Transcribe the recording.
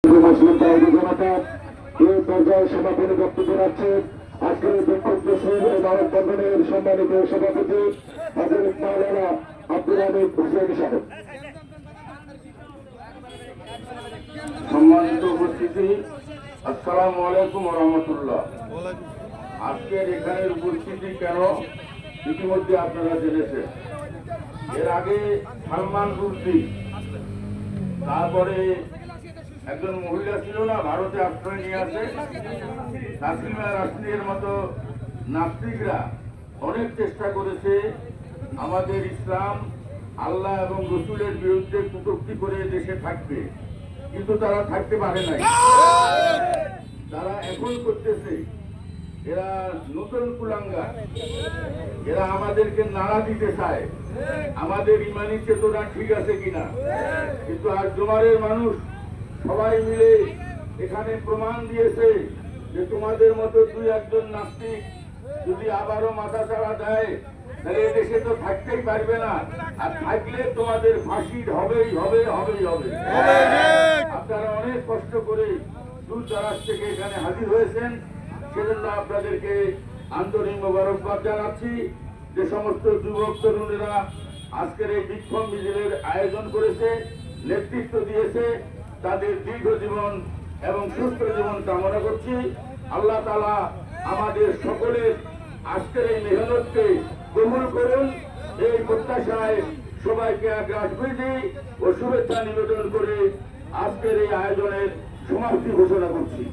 মুসলিম তাহিদি জনতা এই পর্যায়ে সমাপনী বক্তব্য রাখছেন আজকের বিক্ষোভ মিছিল ও মানববন্ধনের সম্মানিত সভাপতি হযরত মাওলানা আব্দুল হামিদ হুসাইন সাহেব। সম্মানিত উপস্থিতি, আসসালামু আলাইকুম ওয়া রাহমাতুল্লাহ। আজকের এখানের উপস্থিতি কেন ইতিমধ্যে আপনারা জেনেছেন। এর আগে সালমান রুশদি, তারপরে একজন মহিলা ছিল না, ভারতে আশ্রয় নিয়ে আসে, তাসলিমা রাশিদের মতো নাস্তিকরা অনেক চেষ্টা করেছে আমাদের ইসলাম, আল্লাহ এবং রসুলের বিরুদ্ধে কটূক্তি করে দেশে থাকবে, কিন্তু তারা থাকতে পারে নাই। তারা এখন করতেছে, এরা নতুন কুলাঙ্গার, এরা আমাদেরকে নাড়া দিতে চায় আমাদের ইমানি চেতনা ঠিক আছে কিনা। কিন্তু আর জমারের মানুষ সবাই মিলে এখানে প্রমাণ দিয়েছে যে তোমাদের মতো দুই একজন নাস্তিক যদি আবারও মাথা চাড়া দেয় তাহলে এদেশে তো থাকতেই পারবে না, আর থাকলে তোমাদের ফাঁসি হবেই হবে হবেই হবে। আপনারা অনেক কষ্ট করে দূর দরাজ থেকে এখানে হাজির হয়েছেন, সেজন্য আপনাদেরকে আন্তরিক মোবারকবাদ জানাচ্ছি। যে সমস্ত যুবক তরুণেরা আজকের এই বিক্ষোভ মিছিলের আয়োজন করেছে, নেতৃত্ব দিয়েছে, তাদের দীর্ঘ জীবন এবং সুস্থ জীবন কামনা করছি। আল্লাহ তাআলা আমাদের সকলের আজকের এই মেহনতকে কবুল করুন, এই প্রত্যাশায় সবাইকে আগ্রাসী ও শুভেচ্ছা নিবেদন করে আজকের এই আয়োজনের সমাপ্তি ঘোষণা করছি।